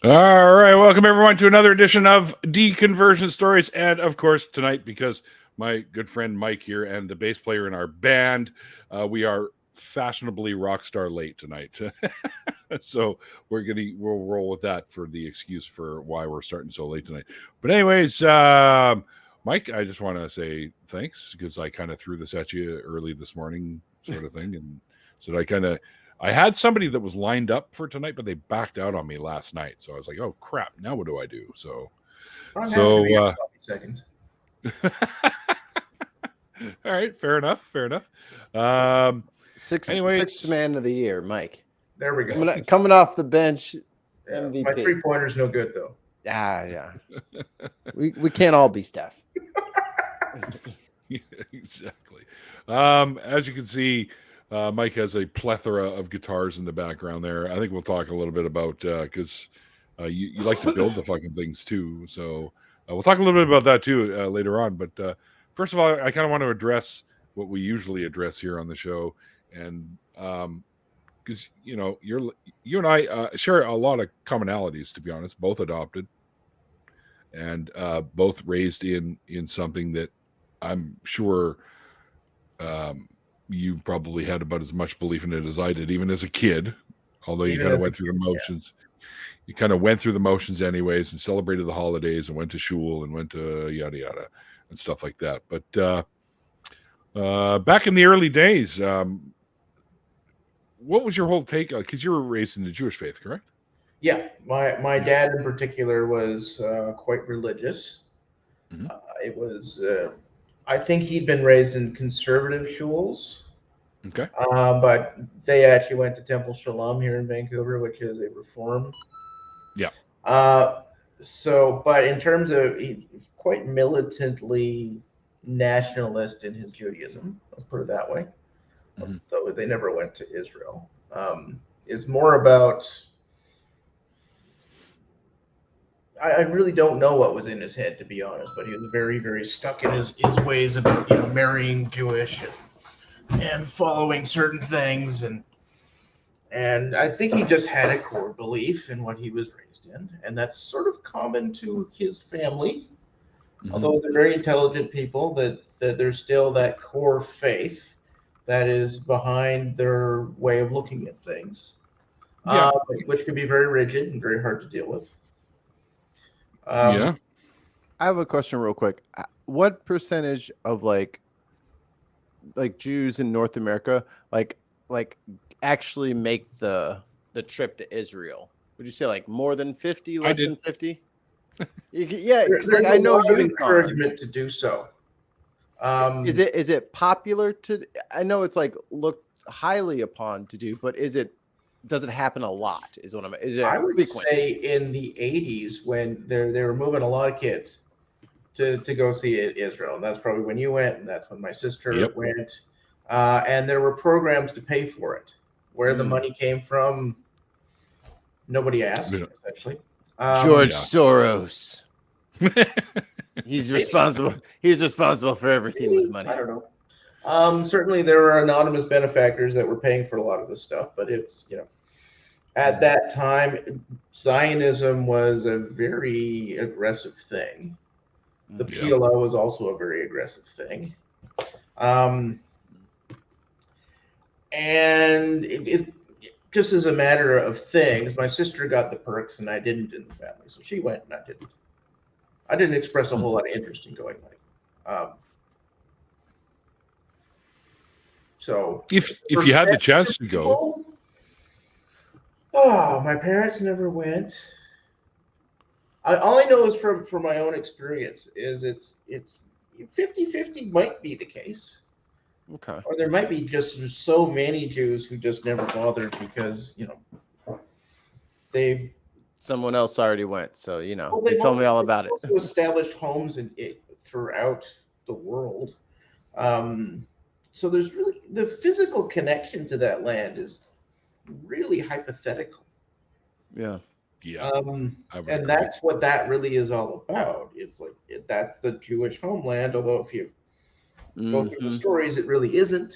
All right, welcome everyone to another edition of Deconversion Stories, and of course tonight, because my good friend Mike here and the bass player in our band, we are fashionably rock star late tonight. So we'll roll with that for the excuse for why we're starting so late tonight. But anyways, Mike, I just want to say thanks because I kind of threw this at you early this morning, sort of thing, and so I had somebody that was lined up for tonight, but they backed out on me last night. So I was like, "Oh crap! Now what do I do?" So, I'm happy to be so your uh, sloppy seconds. all right, fair enough, fair enough. Um, Sixth anyways, man of the year, Mike. There we go. Coming off the bench, Yeah, MVP. my 3-pointer's no good though. Yeah. we can't all be Steph. exactly. As you can see, Mike has a plethora of guitars in the background there. I think we'll talk a little bit about because you like to build the fucking things too. So we'll talk a little bit about that too later on. But first of all, I kind of want to address what we usually address here on the show, and because you and I share a lot of commonalities. To be honest, both adopted and both raised in something that I'm sure you probably had about as much belief in it as I did, even as a kid. Although you Even kind of as a went through the kid, motions, you kind of went through the motions anyways, and celebrated the holidays, and went to shul, and went to yada yada, and stuff like that. But back in the early days, what was your whole take? Because you were raised in the Jewish faith, correct? Yeah, my dad in particular was quite religious. Mm-hmm. It was, I think he'd been raised in conservative shuls, Okay. but they actually went to Temple Shalom here in Vancouver, which is a reform. Yeah. But in terms of he's quite militantly nationalist in his Judaism, let's put it that way. Mm-hmm. Though they never went to Israel. It's more about. I really don't know what was in his head, to be honest, but he was very, very stuck in his ways about marrying Jewish and following certain things, and I think he just had a core belief in what he was raised in, and that's sort of common to his family. Mm-hmm. Although they're very intelligent people, that there's still that core faith that is behind their way of looking at things, Yeah. which can be very rigid and very hard to deal with. Yeah. I have a question real quick. What percentage of like Jews in North America like actually make the trip to Israel? Would you say like more than 50, less than 50? Yeah, because There's I know you've encouragement to do so. Is it popular to? I know it's like looked highly upon to do, but does it happen a lot? Is what I'm. Is it? I would frequent? say in the '80s when they were moving a lot of kids to go see Israel, and that's probably when you went, and that's when my sister went, and there were programs to pay for it. Where the money came from, nobody asked. Essentially, George Soros. He's responsible. He's responsible for everything with money. I don't know. Certainly, there were anonymous benefactors that were paying for a lot of this stuff, but it's at that time, Zionism was a very aggressive thing. The PLO was also a very aggressive thing. And it just as a matter of things, my sister got the perks and I didn't in the family. So she went and I didn't. I didn't express a whole lot of interest in going. So if you had the chance to go. Oh, my parents never went. All I know is from my own experience is it's 50-50 might be the case. Okay. Or there might be just so many Jews who just never bothered because someone else already went, so they told me all about it. Also established homes throughout the world. So there's really the physical connection to that land is really hypothetical. Yeah. Yeah. And that's what that really is all about. It's like that's the Jewish homeland, although if you go through the stories, it really isn't.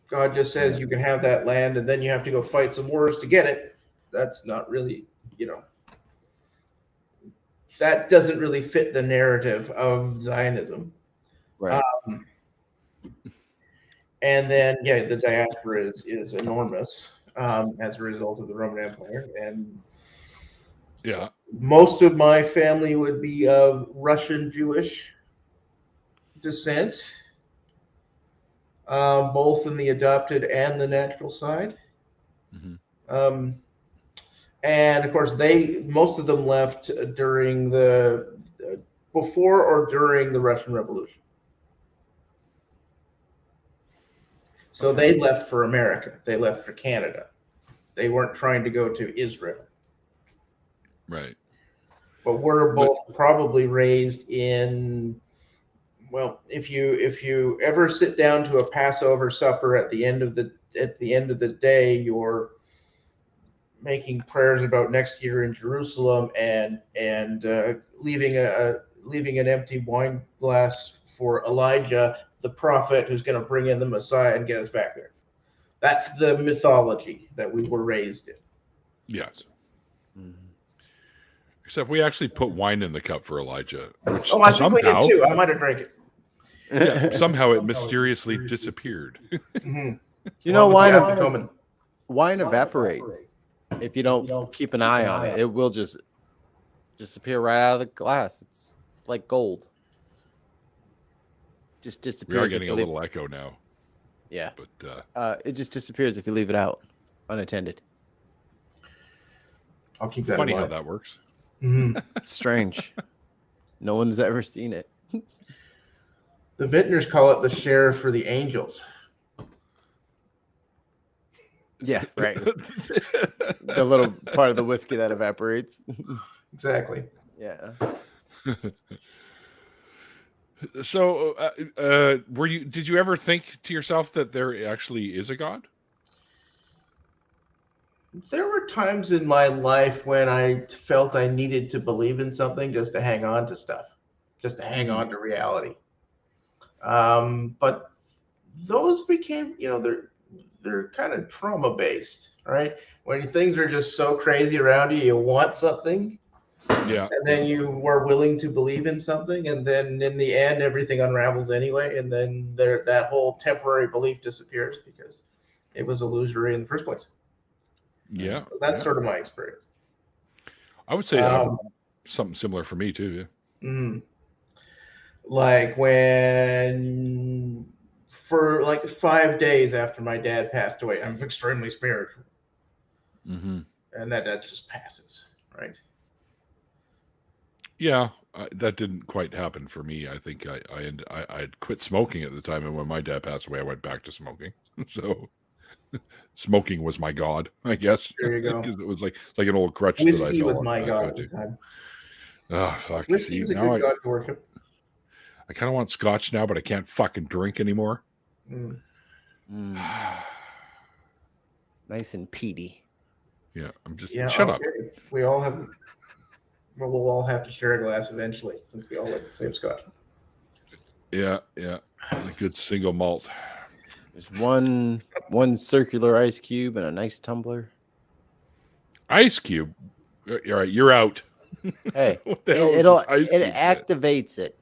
God just says you can have that land, and then you have to go fight some wars to get it. that's not really, that doesn't really fit the narrative of Zionism. Right. And then, the diaspora is enormous as a result of the Roman Empire. And Yeah. most of my family would be of Russian Jewish descent, both in the adopted and the natural side. Mm-hmm. And of course, most of them left during before or during the Russian Revolution. So they left for America. They left for Canada. They weren't trying to go to Israel. Right. But we're both probably raised in, well, if you ever sit down to a Passover supper at the end of the day, you're making prayers about next year in Jerusalem and leaving an empty wine glass for Elijah, the prophet who's going to bring in the Messiah and get us back there. That's the mythology that we were raised in. Yes. Mm-hmm. Except we actually put wine in the cup for Elijah, which I think we did too. I might have drank it. Yeah, somehow it mysteriously disappeared. Mm-hmm. You know, wine evaporates. If you don't keep an eye on it, it will just disappear right out of the glass. It's like gold. Just disappears. We are getting a little echo now. Yeah. But it just disappears if you leave it out unattended. I'll keep that funny in mind. how that works. Mm-hmm. It's strange. No one's ever seen it. The vintners call it the sheriff for the angels. Yeah, right. The little part of the whiskey that evaporates. Exactly. Yeah. So, did you ever think to yourself that there actually is a God? There were times in my life when I felt I needed to believe in something just to hang on to stuff, just to hang on to reality. But those became, they're kind of trauma based, right? When things are just so crazy around you, you want something. Yeah. And then you were willing to believe in something. And then in the end, everything unravels anyway. And then that whole temporary belief disappears because it was illusory in the first place. Yeah. So that's sort of my experience. I would say something similar for me too. Yeah. Mm-hmm. Like for like 5 days after my dad passed away, I'm extremely spiritual. Mm-hmm. And that just passes, right? Yeah, that didn't quite happen for me. I think I had quit smoking at the time, and when my dad passed away, I went back to smoking. So smoking was my god, I guess. There you go. Because it was like an old crutch Whiskey that I fell was my god at the time. Oh fuck! Whiskey is a good god to worship. I kind of want scotch now, but I can't fucking drink anymore. Nice and peaty. Yeah, I'm just shut up. We'll all have to share a glass eventually, since we all like the same scotch. Yeah, a good single malt. There's one circular ice cube and a nice tumbler. Ice cube. All right, you're out. Hey, what the hell is this ice cube activates it.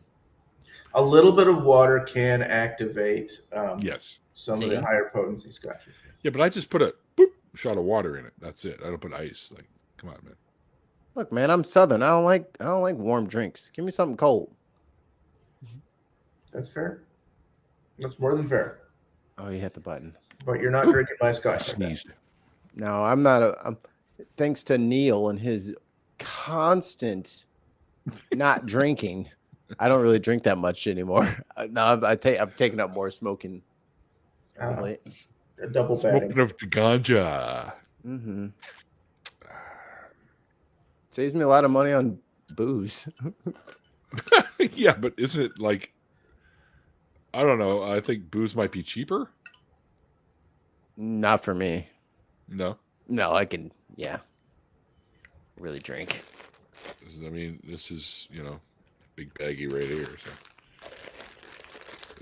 A little bit of water can activate yes, some of the higher potency scotches. Yeah, but I just put a shot of water in it. That's it. I don't put ice. Like, come on, man. Look, man, I'm Southern. I don't like warm drinks. Give me something cold. That's fair. That's more than fair. Oh, you hit the button. But you're not drinking my scotch. Sneezed. No, I'm not. Thanks to Neil and his constant not drinking, I don't really drink that much anymore. No, I've taken up more smoking. A double batting. Smoking of ganja. Mm-hmm. Saves me a lot of money on booze. Yeah, but isn't it like, I don't know. I think booze might be cheaper. Not for me. No, I can, really drink. I mean, this is, big baggy right here. So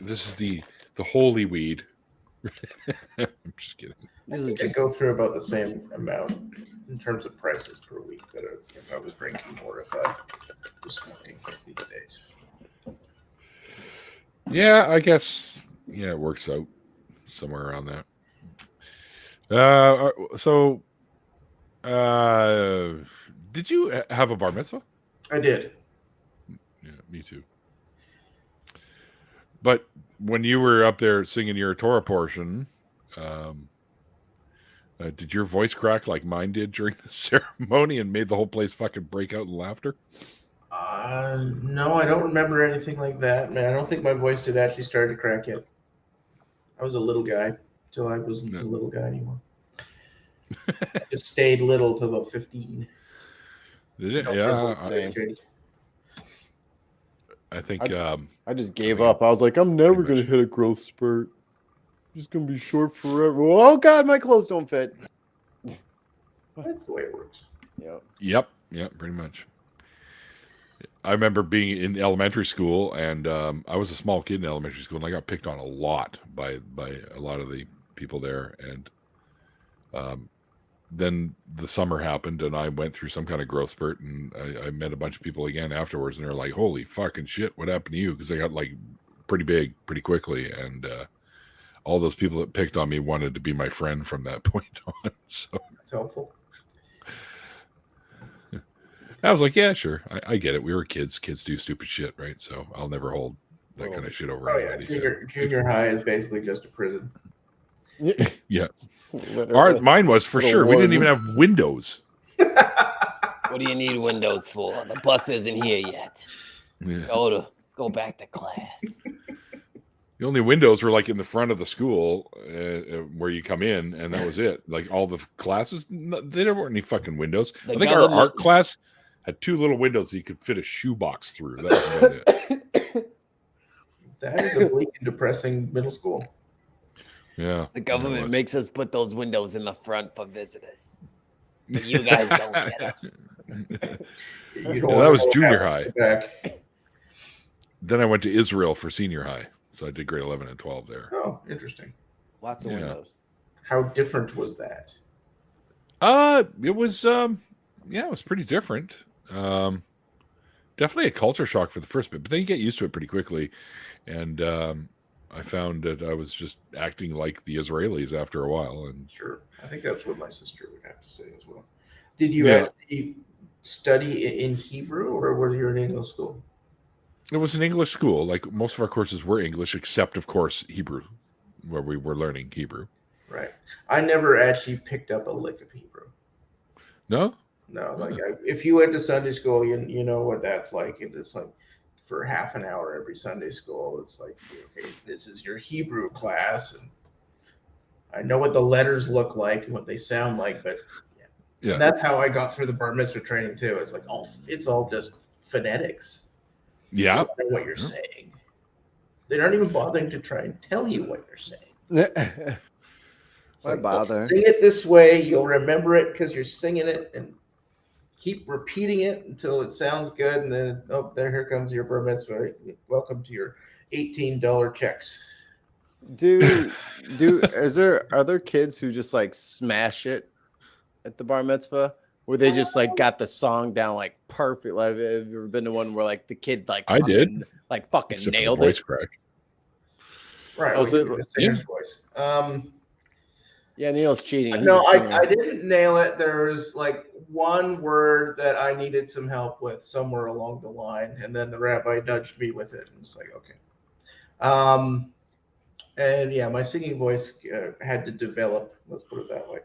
this is the holy weed. I'm just kidding. I think I go through about the same amount. in terms of prices per week. But if I was drinking or if I was smoking these days. Yeah, I guess. Yeah, it works out somewhere around that. Did you have a bar mitzvah? I did. Yeah, me too. But when you were up there singing your Torah portion, did your voice crack like mine did during the ceremony and made the whole place fucking break out in laughter? No, I don't remember anything like that, man. I don't think my voice had actually started to crack yet. I was a little guy till I wasn't a little guy anymore. I just stayed little till about 15. Did it? No, Yeah. Same. I think I just gave up. I was like, I'm never Pretty gonna much. hit a growth spurt. I'm just gonna be short forever. Oh God, my clothes don't fit. That's the way it works. Yeah. Yep, pretty much. I remember being in elementary school, and I was a small kid in elementary school, and I got picked on a lot by a lot of the people there. And then the summer happened, and I went through some kind of growth spurt, and I met a bunch of people again afterwards, and they're like, "Holy fucking shit, what happened to you?" Because I got like pretty big pretty quickly, and all those people that picked on me wanted to be my friend from that point on. So That's helpful. I was like, yeah, sure. I get it. We were kids. Kids do stupid shit, right? So I'll never hold that kind of shit over Oh yeah, anybody. So. junior high is basically just a prison. Yeah. Literally. Mine was for Little sure. We didn't even warden. have windows. What do you need windows for? The bus isn't here yet. Yeah. Go back to class. The only windows were like in the front of the school where you come in, and that was it. Like all the classes, there weren't any fucking windows. The I think our government- art class had 2 little windows that you could fit a shoebox through. That was about it. That is a bleak and depressing middle school. Yeah. The it government was. makes us put those windows in the front for visitors. But you guys don't get them. You Yeah, don't that wanna was go junior back- high. Back. Then I went to Israel for senior high. So I did grade 11 and 12 there. Oh, interesting. Lots of Yeah. windows. How different was that? It was it was pretty different. Definitely a culture shock for the first bit, but then you get used to it pretty quickly. And I found that I was just acting like the Israelis after a while. And Sure. I think that's what my sister would have to say as well. Did you Yeah. actually study in Hebrew or were you in English school? it was an English school. Like most of our courses were English, except of course Hebrew, where we were learning Hebrew. Right. I never actually picked up a lick of Hebrew. No? No, like if you went to Sunday school, you know what that's like. It's like for half an hour every Sunday school. It's like, okay, this is your Hebrew class, and I know what the letters look like and what they sound like, but Yeah. and that's how I got through the bar mitzvah training too. It's like it's all just phonetics. Yeah. You don't know what you're Yeah. saying. They aren't even bothering to try and tell you what you're saying. It's Why like, bother? Sing it this way, you'll remember it because you're singing it, and keep repeating it until it sounds good. And then, here comes your bar mitzvah. Welcome to your $18 checks. Are there kids who just like smash it at the bar mitzvah? Where they just like got the song down like perfect. Like, have you ever been to one where like the kid like I did. fucking Except for the nailed voice it? crack. Right. Oh, we so- can do the singer's voice. Yeah, Neil's cheating. He's No, just doing I didn't nail it. There was like one word that I needed some help with somewhere along the line, and then the rabbi nudged me with it, and it's like, okay. And yeah, my singing voice had to develop. Let's put it that way.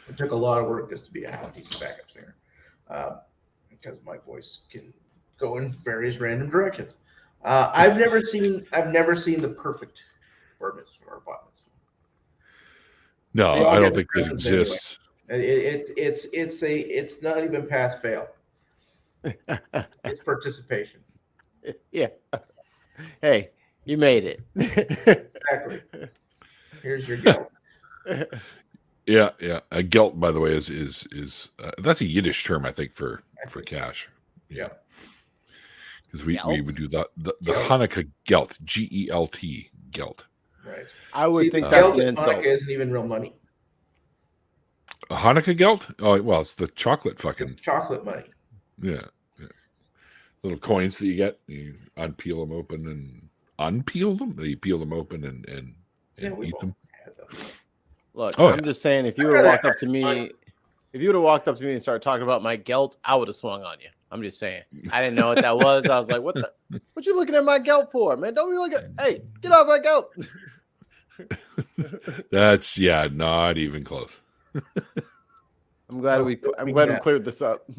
It took a lot of work just to be a half decent backup singer, because my voice can go in various random directions. I've never seen the perfect bar mitzvah or bat mitzvah. No, They all I don't get think that presents anyway. exists. It's not even pass fail. It's participation. Yeah. Hey, you made it. Exactly. Here's your guilt. Yeah. Gelt, by the way, is that's a Yiddish term, I think, for think so. cash. Yeah. Because we Gelt? would do the Gelt. Hanukkah Gelt, Gelt, Gelt. Right. I would See, think the that's guilt an in insult. Hanukkah isn't even real money. Hanukkah gelt? Oh, well, it's the chocolate fucking It's chocolate money. yeah. Little coins that you get. You unpeel them open and unpeel them. You peel them open and Yeah, we've eat all them. had them. Look, Oh, I'm just saying, if you would have walked up to me, if you would have walked up to me and started talking about my gelt, I would have swung on you. I'm just saying. I didn't know what that was. I was like, what you looking at my gelt for, man? Don't be looking. Hey, get off my gelt. That's not even close. I'm glad we cleared this up.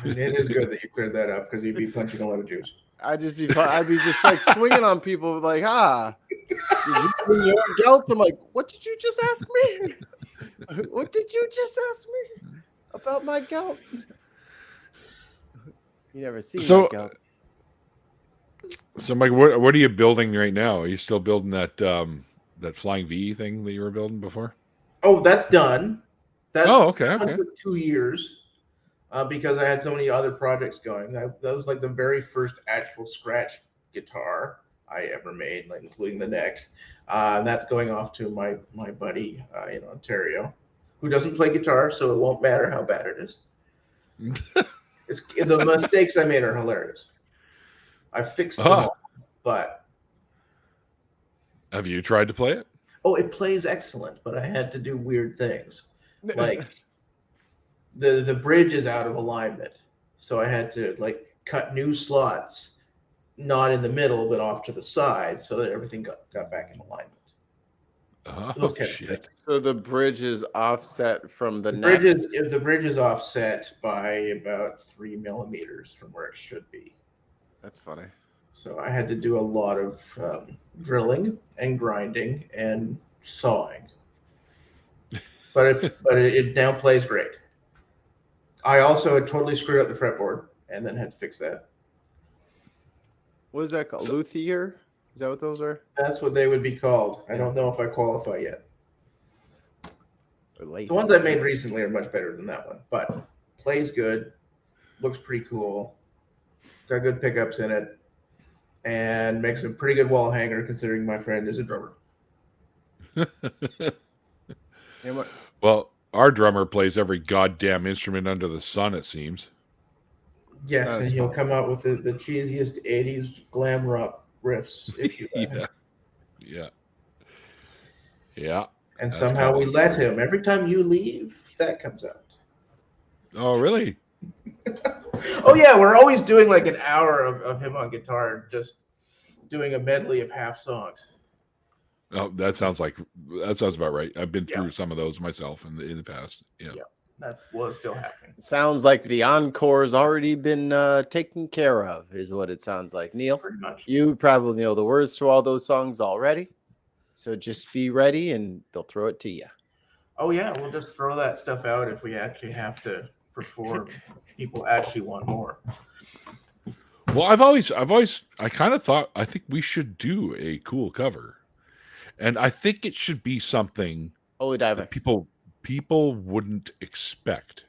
It is good that you cleared that up because you'd be punching a lot of Jews. I'd be just like swinging on people like, did you bring your gelt? I'm like, what did you just ask me? What did you just ask me about my gelt? You never seen my gelt. So Mike, what are you building right now? Are you still building that that flying V thing that you were building before? Oh, that's done. Okay. That took 2 years because I had so many other projects going. That was like the very first actual scratch guitar I ever made, like including the neck. And that's going off to my buddy in Ontario, who doesn't play guitar, so it won't matter how bad it is. The mistakes I made are hilarious. I fixed them all, but have you tried to play it? Oh, it plays excellent, but I had to do weird things. Like the bridge is out of alignment. So I had to like cut new slots, not in the middle, but off to the side so that everything got back in alignment. Oh, shit. So the bridge is offset from the neck? neck? The bridge is offset by about 3 millimeters from where it should be. That's funny. So I had to do a lot of drilling and grinding and sawing. But it now plays great. I also had totally screwed up the fretboard and then had to fix that. What is that called? Luthier? Is that what those are? That's what they would be called. I don't know if I qualify yet. The ones I made recently are much better than that one, but plays good, looks pretty cool, got good pickups in it, and makes a pretty good wall hanger considering my friend is a drummer. Well, our drummer plays every goddamn instrument under the sun, it seems. Yes, and he'll come out with the cheesiest 80s glam rock riffs if you let him. Yeah. And somehow we let him. Every time you leave, that comes out. Oh, really? Oh, yeah. We're always doing like an hour of him on guitar, just doing a medley of half songs. Oh, that sounds about right. I've been through some of those myself in the past. Yeah. That's what's still happening. Sounds like the encore's already been taken care of, is what it sounds like. Neil, pretty much. You probably know the words to all those songs already. So just be ready and they'll throw it to you. Oh, yeah. We'll just throw that stuff out if we actually have to perform. People actually want more. Well, I kind of thought, I think we should do a cool cover. And I think it should be something Holy Diver. that people wouldn't expect.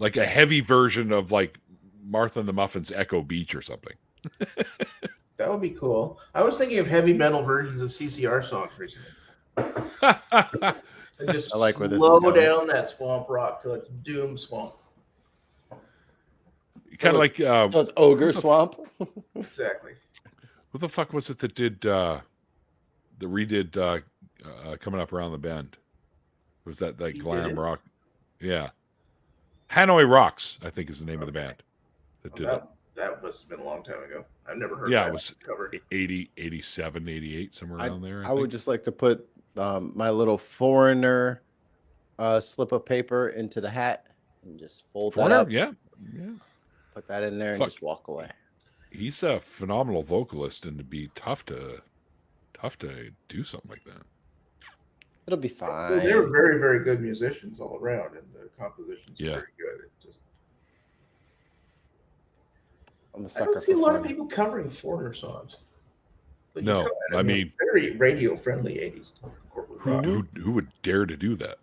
Like a heavy version of like Martha and the Muffins' Echo Beach or something. That would be cool. I was thinking of heavy metal versions of CCR songs recently. And just I like where this is slow going. down that swamp rock till it's doom swamp. Kind of like it's Ogre Swamp. Exactly. What the fuck was it that redid Coming Up Around the Bend? Was that like glam rock? Yeah. Hanoi Rocks, I think is the name of the band that did it. That must have been a long time ago. I've never heard Yeah, that it was cover. 80, 87, 88, somewhere around there. I would just like to put my little foreigner slip of paper into the hat and just fold that up. Yeah. Put that in there and just walk away. He's a phenomenal vocalist, and it'd be tough to do something like that. It'll be fine. Well, they're very, very good musicians all around, and the compositions are very good. I'm a I sucker don't see for a lot of people covering foreigner songs. Like no, I mean very radio friendly 80s. Who would dare to do that?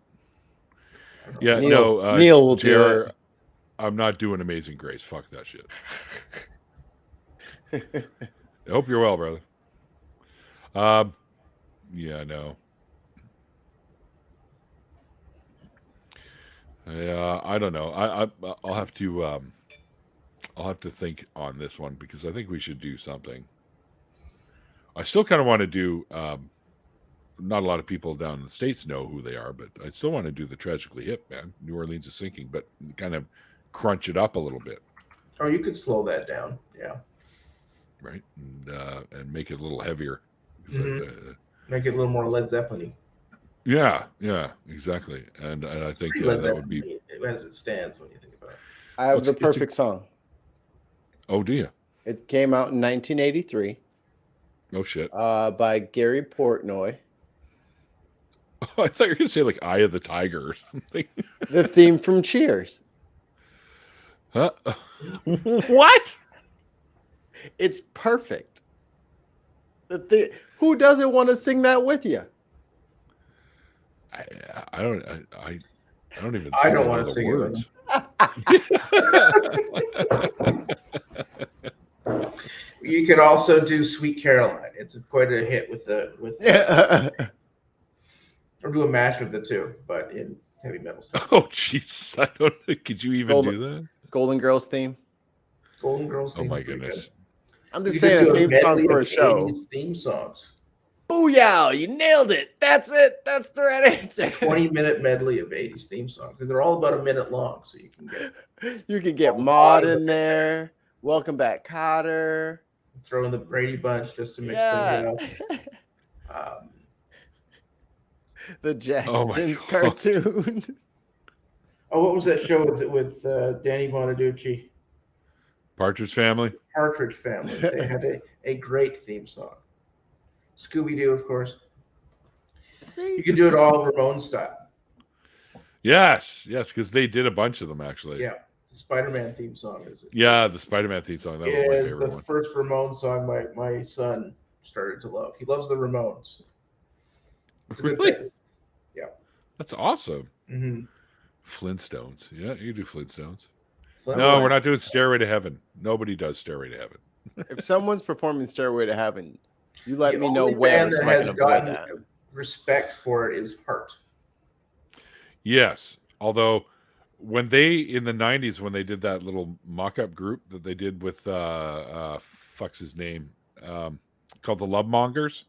Yeah, Neil will do it. I'm not doing Amazing Grace. Fuck that shit. I hope you're well, brother. Yeah, no. Yeah, I don't know. I'll have to think on this one because I think we should do something. I still kind of want to do. Not a lot of people down in the States know who they are, but I still want to do the Tragically Hip, man. New Orleans is sinking, but kind of crunch it up a little bit, Oh, you could slow that down. Yeah. right? And make it a little heavier. Make it a little more Led Zeppelin-y. Yeah, exactly. And I think Pretty Led that would be. Zeppelin-y as it stands when you think about it. I have Well, the it's a- perfect song. Oh, do you? It came out in 1983 Oh shit! by Gary Portnoy. I thought you were gonna say like Eye of the Tiger or something. The theme from Cheers. Huh? What? It's perfect. Who doesn't want to sing that with you? I don't even. I don't know wanna the sing it with words. You could also do Sweet Caroline. It's quite a hit with or do a mash of the two, but in heavy metal stuff. Oh jeez, I don't. Could you even do that? Golden Girls theme. Golden Girls. Oh theme my is pretty goodness. good. I'm You just could saying do a theme song medley for a of show. 80s theme songs. Booyah! You nailed it. That's it. That's the right answer. 20-minute medley of 80s theme songs, and they're all about a minute long, so you can get You could get Maud in there. Welcome Back, Cotter. throw in the Brady Bunch just to mix Yeah. things up. The Oh my Jacksons God. cartoon. Oh, what was that show with Danny Bonaducci? Partridge Family. Partridge Family. They had a great theme song. Scooby-Doo, of course. See? You could do it all Ramon style. Yes, because they did a bunch of them actually. Yeah, the Spider-Man theme song is The Spider-Man theme song. That was my is favorite the one. first Ramon song my son started to love. He loves the Ramones. It's a good Really? thing. That's awesome. Mm-hmm. Flintstones. Yeah, you do Flintstones. So No, we're not doing Stairway to Heaven. Nobody does Stairway to Heaven. If someone's performing Stairway to Heaven, you let The me know only where band so that I has can avoid gotten that. respect for it is Heart. Yes, although when they in the '90s when they did that little mock-up group that they did with fuck's his name called the Love Mongers,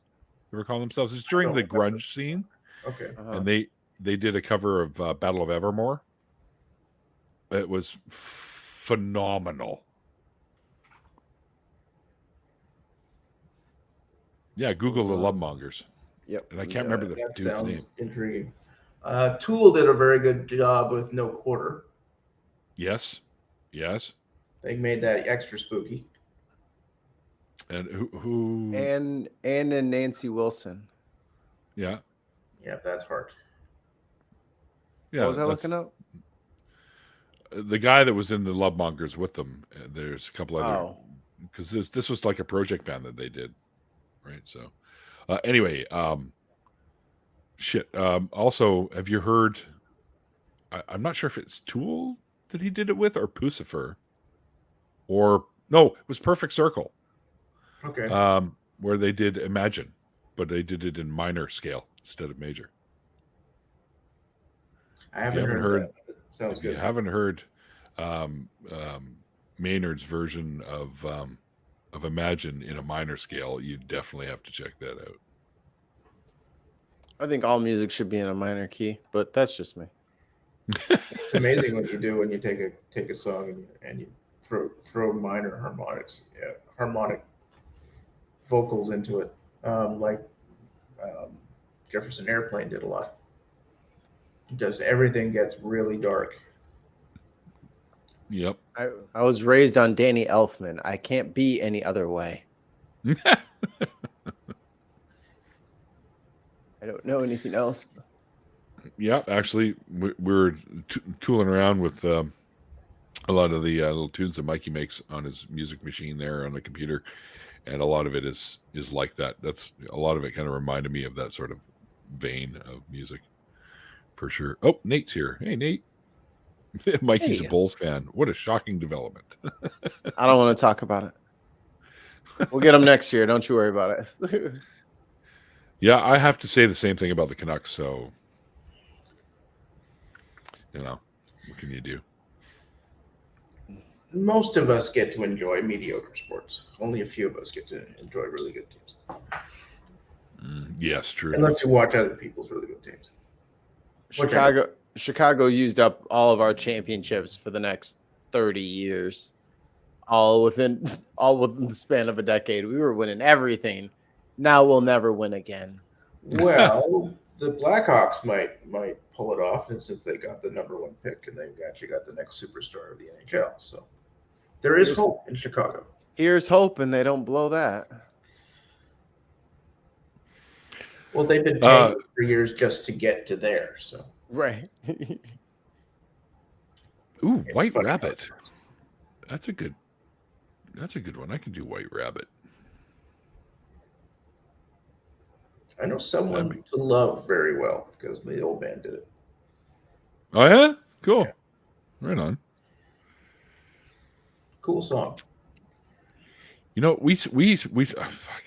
they were calling themselves. It's during the grunge scene, Okay. Uh-huh. and they did a cover of Battle of Evermore. It was phenomenal. Yeah, Google the Love Mongers. Yep. And I can't remember the That dude's sounds name. intriguing. Tool did a very good job with No Quarter. Yes. They made that extra spooky. And who? And Nancy Wilson. Yeah. Yeah, that's Heart. Yeah. What was I that's looking up? the guy that was in the Love Mongers with them. There's a couple other Oh. because this was like a project band that they did, right? So, anyway, shit. Also, have you heard? I'm not sure if it's Tool that he did it with or Pucifer, or no, it was Perfect Circle. Okay. Where they did Imagine, but they did it in minor scale instead of major. I if you haven't haven't heard. heard- That. It sounds If you good. haven't heard Maynard's version of Imagine in a minor scale, you definitely have to check that out. I think all music should be in a minor key, but that's just me. It's amazing what you do when you take a song and you throw minor harmonic vocals into it, like Jefferson Airplane did a lot. Just everything gets really dark. Yep. I was raised on Danny Elfman. I can't be any other way. I don't know anything else. Yeah, actually, we're tooling around with a lot of the little tunes that Mikey makes on his music machine there on the computer, and a lot of it is like that. That's a lot of it kind of reminded me of that sort of vein of music, for sure. Oh, Nate's here. Hey, Nate. Mikey's Hey. a Bulls fan. What a shocking development. I don't want to talk about it. We'll get them next year. Don't you worry about it. Yeah, I have to say the same thing about the Canucks. So, What can you do? Most of us get to enjoy mediocre sports. Only a few of us get to enjoy really good teams. Yes, true. Unless you watch other people's really good teams. Chicago used up all of our championships for the next 30 years. All within the span of a decade. We were winning everything. Now we'll never win again. Well, the Blackhawks might pull it off, and since they got the #1 pick and they've actually got the next superstar of the NHL. So there is hope in Chicago. Here's hoping they don't blow that. Well, they've been paying for years just to get to there. So right. Ooh, It's White funny how Rabbit. it works. That's a good one. I can do White Rabbit. I know someone to love very well because the old band did it. Oh yeah, cool. Yeah. Right on. Cool song. You know, we fuck.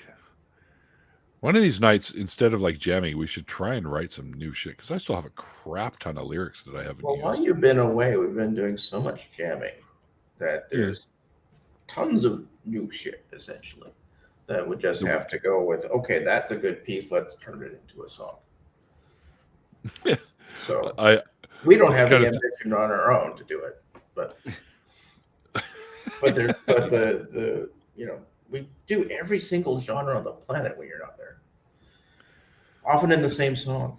One of these nights, instead of like jamming, we should try and write some new shit because I still have a crap ton of lyrics that I haven't Well, while used. you've been away, we've been doing so much jamming that there's tons of new shit essentially that would just have to go with. Okay, that's a good piece. Let's turn it into a song. So we don't have the ambition on our own to do it, but the you know, we do every single genre on the planet when you're not there. Often in the same song.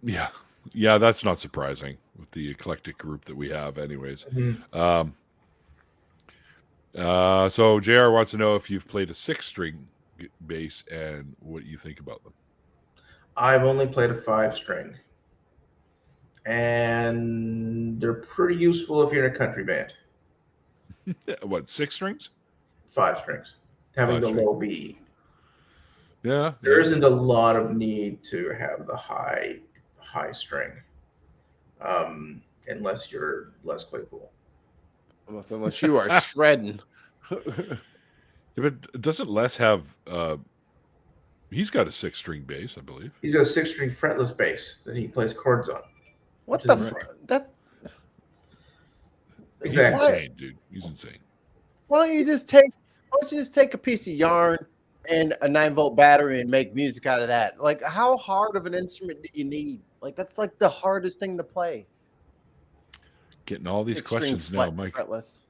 Yeah, that's not surprising with the eclectic group that we have, anyways. Mm-hmm. So JR wants to know if you've played a 6-string bass and what you think about them. I've only played a 5-string, and they're pretty useful if you're in a country band. What, 6 strings? 5 strings, having the 5-string. low B. Yeah, There isn't a lot of need to have the high string, unless you're Les Claypool. Unless you are shredding. Yeah, but doesn't Les have? He's got a 6-string bass, I believe. He's got a 6-string fretless bass that he plays chords on. What the fuck? That's Exactly. He's insane, dude. He's insane. why don't you just take a piece of yarn and a 9-volt battery and make music out of that? Like, how hard of an instrument do you need? Like, that's like the hardest thing to play. Getting all these 6-string questions now, Mike. fretless.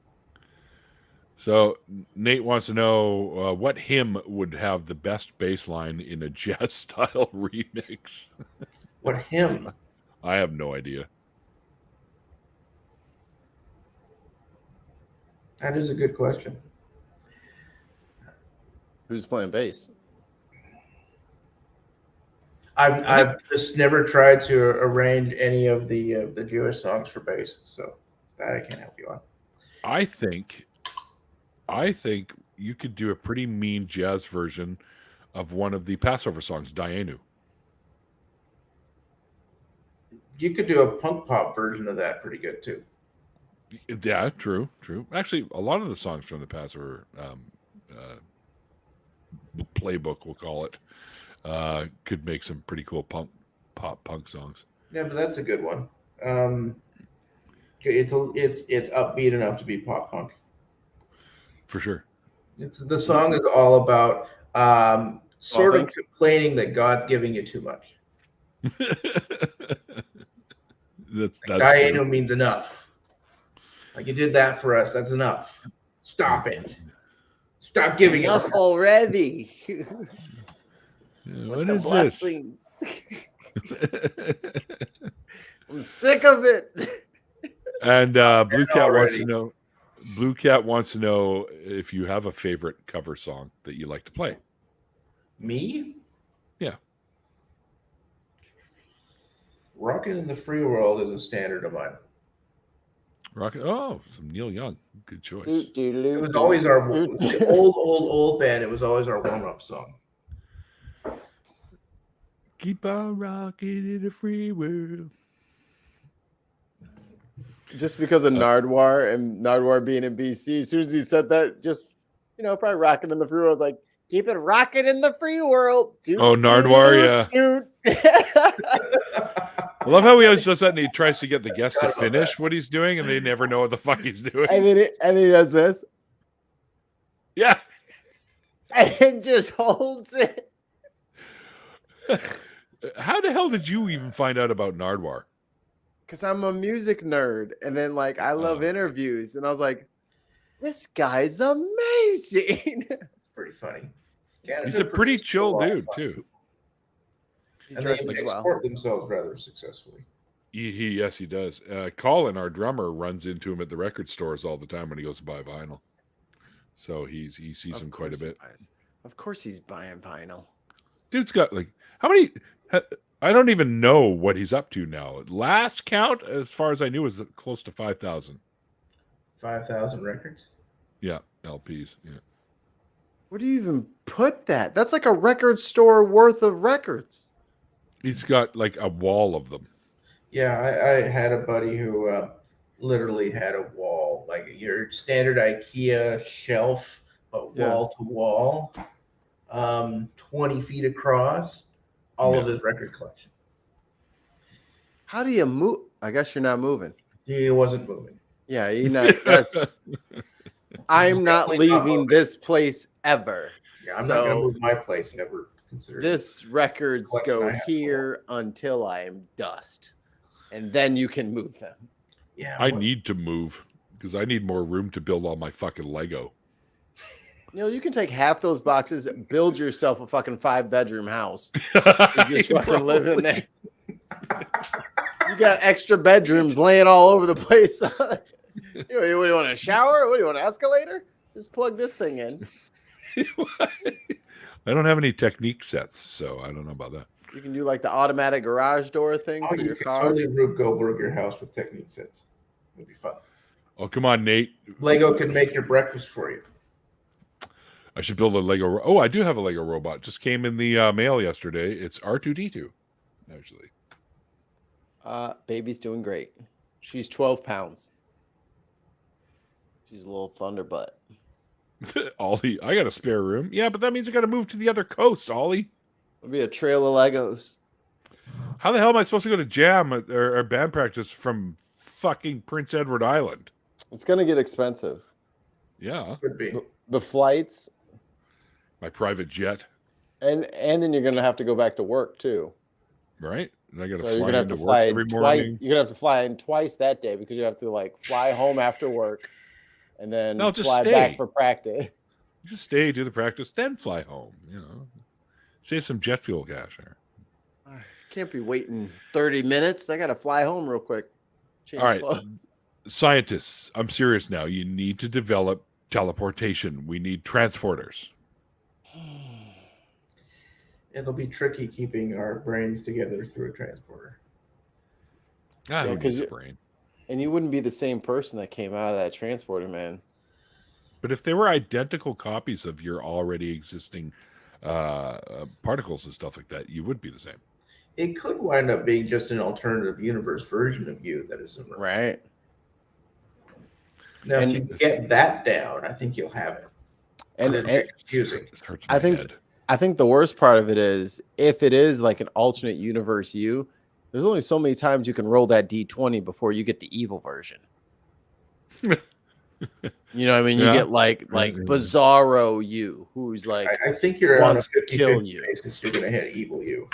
So Nate wants to know what hymn would have the best bass line in a jazz style remix. What hymn? I have no idea. That is a good question. Who's playing bass? I've just never tried to arrange any of the Jewish songs for bass, so that I can't help you on. I think you could do a pretty mean jazz version of one of the Passover songs, Dayenu. You could do a punk pop version of that pretty good too. Yeah, true. Actually, a lot of the songs from the Passover playbook, we'll call it, could make some pretty cool pop punk songs. Yeah, but that's a good one. It's upbeat enough to be pop punk. For sure. The song is all about sort of complaining that God's giving you too much. that's Dayenu true. means enough. Like, you did that for us. That's enough. Stop it. Stop giving Enough it. already. What is this? I'm sick of it. And Blue Cat already. wants to know if you have a favorite cover song that you like to play. Me? Yeah. Rockin' in the Free World is a standard of mine. Some Neil Young. Good choice. It was always our the old band. It was always our warm-up song. Keep on rocking in the free world. Just because of Nardwar and Nardwar being in BC, as soon as he said that, just, probably rocking in the free world. I was like, keep it rocking in the free world. Dude, Oh, Nardwar, yeah. Dude. I love how he always does that, and he tries to get the guest to finish what he's doing, and they never know what the fuck he's doing. And then he does this Yeah. and just holds it. How the hell did you even find out about Nardwar? Because I'm a music nerd, and then like I love interviews, and I was like, this guy's amazing. Pretty funny. He's a pretty chill dude too. He's And they dressed as well. export themselves rather successfully. Yes, he does. Colin, our drummer, runs into him at the record stores all the time when he goes to buy vinyl. So he sees him quite a bit. Of course, he's buying vinyl. Dude's got like how many? I don't even know what he's up to now. Last count, as far as I knew, was close to 5,000. 5,000 records. Yeah, LPs. Yeah. Where do you even put that? That's like a record store worth of records. He's got like a wall of them. Yeah, I had a buddy who literally had a wall, like your standard IKEA shelf, but wall to wall, 20 feet across, all of his record collection. How do you move? I guess you're not moving. He wasn't moving. Yeah, you're not. I'm not leaving this place ever. Yeah, I'm not going to move my place ever. This records go here until I'm dust, and then you can move them. Yeah, I need to move because I need more room to build all my fucking Lego. You can take half those boxes, build yourself a fucking 5-bedroom house, and just fucking live in there. You got extra bedrooms laying all over the place. What do you want, a shower? What do you want, an escalator? Just plug this thing in. I don't have any technique sets, so I don't know about that. You can do like the automatic garage door thing for your car. Totally Rube Goldberg your house with technique sets. It'd be fun. Oh, come on, Nate. Lego could make your breakfast for you. I should build a Lego. Oh, I do have a Lego robot. Just came in the mail yesterday. It's R2-D2, actually. Baby's doing great. She's 12 pounds. She's a little thunderbutt. Ollie, I got a spare room. Yeah, but that means I got to move to the other coast, Ollie. It'll be a trail of Legos. How the hell am I supposed to go to jam or band practice from fucking Prince Edward Island? It's going to get expensive. Yeah. Could be. The flights. My private jet. And then you're going to have to go back to work, too. Right? And I got So to fly into work every morning. You're going to have to fly in twice that day because you have to like fly home after work and then fly back for practice. Just stay, do the practice, then fly home. Save some jet fuel cash there. I can't be waiting 30 minutes. I got to fly home real quick. All right. Scientists, I'm serious now. You need to develop teleportation. We need transporters. It'll be tricky keeping our brains together through a transporter. Who needs a brain? And you wouldn't be the same person that came out of that transporter, man. But if they were identical copies of your already existing particles and stuff like that, you would be the same. It could wind up being just an alternative universe version of you that is emerging. Right. Now, if you get that down, I think you'll have it. And it's confusing. I think the worst part of it is if it is like an alternate universe you, there's only so many times you can roll that D20 before you get the evil version. You know what I mean? You get like Bizarro you, who's like I think you're on a 50-50 basis. You're going to hit evil you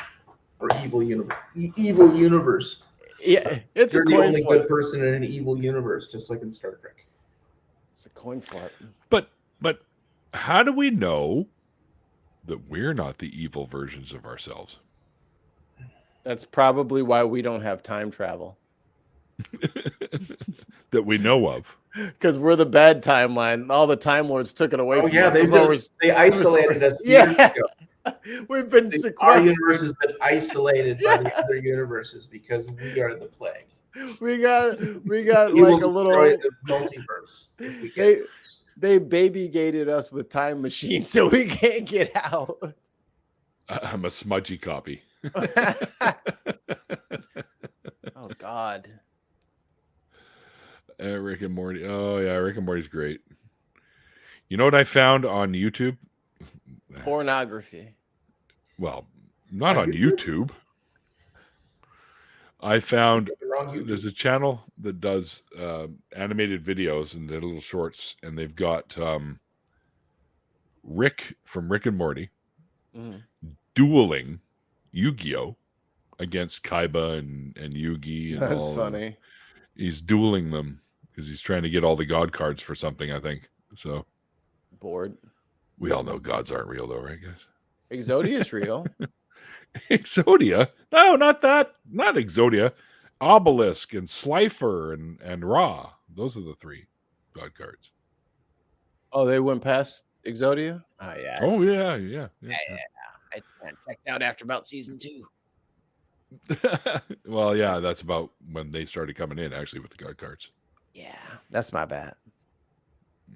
or evil universe. Evil universe. Yeah, it's you're a the coin only flip. good person in an evil universe, just like in Star Trek. It's a coin flip. But how do we know that we're not the evil versions of ourselves? That's probably why we don't have time travel. That we know of. Because we're the bad timeline. All the Time Lords took it away from us. They isolated us years ago. We've been Our sequestered. universe has been isolated by the other universes because we are the plague. We got We like a will little destroy the multiverse. If we get they baby gated us with time machines so we can't get out. I'm a smudgy copy. Oh God. Rick and Morty. Oh yeah, Rick and Morty's great. You know what I found on YouTube? Pornography. Well, not on YouTube. I found They're on YouTube. there's a channel that does animated videos and they're little shorts, and they've got Rick from Rick and Morty dueling Yu-Gi-Oh against Kaiba and Yugi. And That's all, funny. He's dueling them because he's trying to get all the god cards for something, I think. So Bored. we all know gods aren't real, though, right, guys? Exodia is real. Exodia? No, not that. Not Exodia. Obelisk and Slifer and Ra. Those are the 3 god cards. Oh, they went past Exodia? Oh yeah. Oh, yeah. I checked out after about season 2. Well, yeah, that's about when they started coming in, actually, with the god cards. Yeah. That's my bad.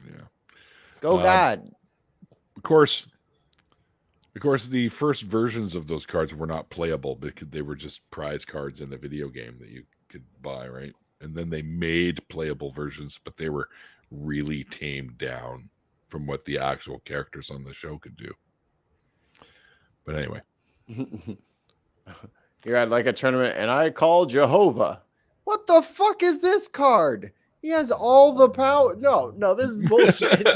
Yeah. Go God. Of course, the first versions of those cards were not playable because they were just prize cards in the video game that you could buy, right? And then they made playable versions, but they were really tamed down from what the actual characters on the show could do. But anyway. You're at like a tournament, and I call Jehovah. What the fuck is this card? He has all the power. No, this is bullshit.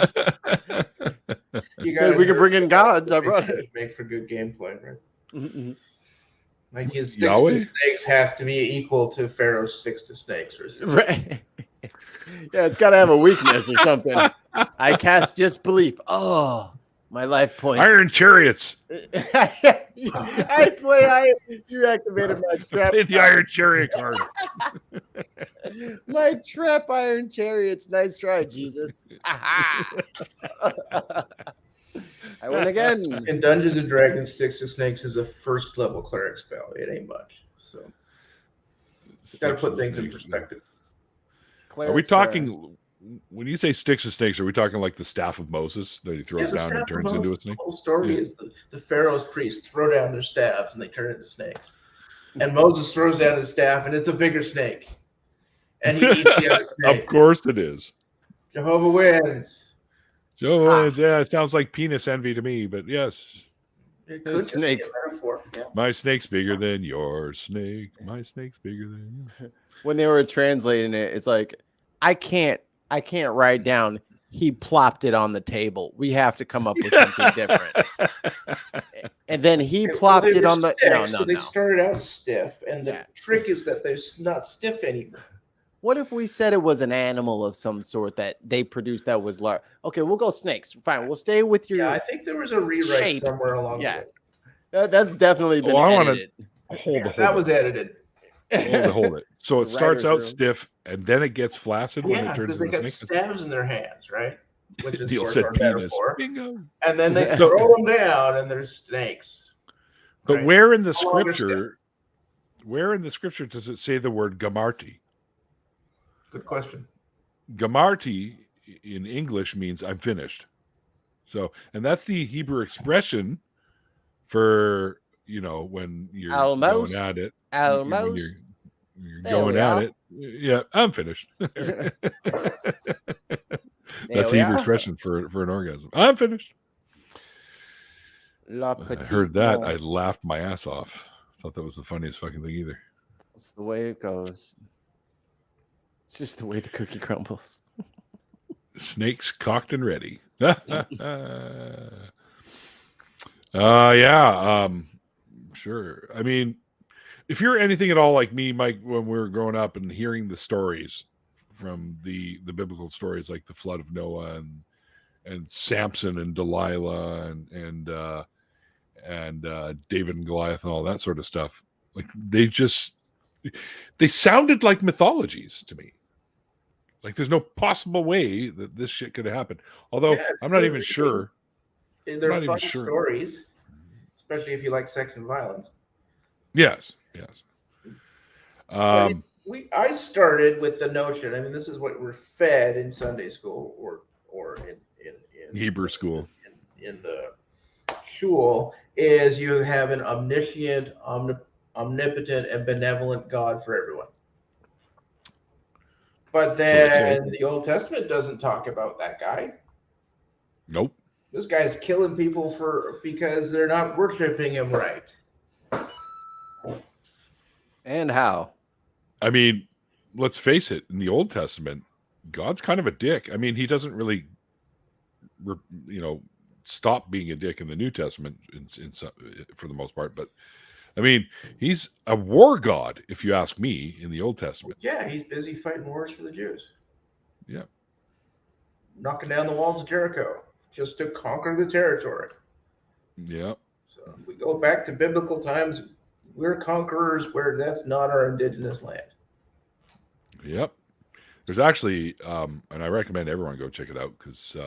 You said we can bring in gods. I brought it. Make for good gameplay, right? Mm-mm. Like his sticks Yahweh? to snakes has to be equal to Pharaoh's sticks to snakes, or something. Right. Yeah, it's got to have a weakness or something. I cast disbelief. Oh, my life points. Iron Chariots. I play. You activated my trap. Play the Iron Chariot card. My trap iron chariots. Nice try, Jesus. I win again. In Dungeons and Dragons, sticks to snakes is a first level cleric spell. It ain't much, so you got to put things in perspective. Are we talking? When you say sticks of snakes, are we talking like the staff of Moses that he throws down and turns into a snake? The whole story is the Pharaoh's priests throw down their staffs and they turn into snakes. And Moses throws down his staff and it's a bigger snake. And he eats the other snake. Of course it is. Jehovah wins. Jehovah wins. Yeah, it sounds like penis envy to me, but yes. It could just snake. be a metaphor. Yeah. My snake's bigger than your snake. My snake's bigger than yours. When they were translating it, it's like I can't write down. He plopped it on the table. We have to come up with something different. And then he plopped it on the. So they started out stiff, and the trick is that they're not stiff anymore. What if we said it was an animal of some sort that they produced that was large? Okay, we'll go snakes. Fine, we'll stay with your. Yeah, I think there was a rewrite shape. somewhere along the way. That's definitely been edited. That was edited. Hold it. So it starts out stiff, and then it gets flaccid when it turns into they a got snake. stabs in their hands, right? Which is Neil of course said our penis. metaphor. Bingo. And then they throw them down, and there's snakes. But right? where in the No longer scripture? Where in the scripture does it say the word gamarti? Good question. Gamarti in English means I'm finished. So, and that's the Hebrew expression for, when you're Almost. going at it. Almost. You're going at it. Yeah, I'm finished. That's the Hebrew expression for an orgasm. I'm finished. I heard that. I laughed my ass off. Thought that was the funniest fucking thing either. That's the way it goes. It's just the way the cookie crumbles. Snakes cocked and ready. Sure. I mean, if you're anything at all like me, Mike, when we were growing up and hearing the stories from the biblical stories, like the flood of Noah and Samson and Delilah and David and Goliath and all that sort of stuff, like they sounded like mythologies to me. Like there's no possible way that this shit could have happened. Although I'm not even sure. They're fun stories, especially if you like sex and violence. Yes. I started with the notion. I mean, this is what we're fed in Sunday school or in Hebrew school. In the shul is you have an omniscient, omnipotent, and benevolent God for everyone. But then the Old Testament doesn't talk about that guy. Nope. This guy's killing people because they're not worshiping him right. And how? I mean, let's face it. In the Old Testament, God's kind of a dick. I mean, he doesn't really, stop being a dick in the New Testament for the most part. But I mean, he's a war god, if you ask me, in the Old Testament. Yeah, he's busy fighting wars for the Jews. Yeah. Knocking down the walls of Jericho just to conquer the territory. Yeah. So if we go back to biblical times, we're conquerors where that's not our indigenous land. Yep. There's actually, and I recommend everyone go check it out because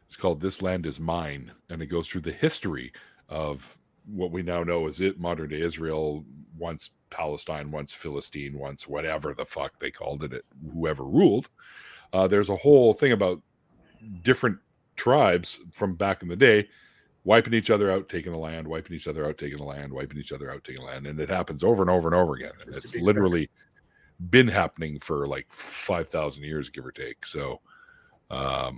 it's called "This Land Is Mine," and it goes through the history of what we now know as modern day Israel, once Palestine, once Philistine, once whatever the fuck they called it, whoever ruled. There's a whole thing about different tribes from back in the day wiping each other out, taking the land, wiping each other out, taking the land, wiping each other out, taking the land, and it happens over and over and over again. And it's literally been happening for like 5,000 years, give or take. So, but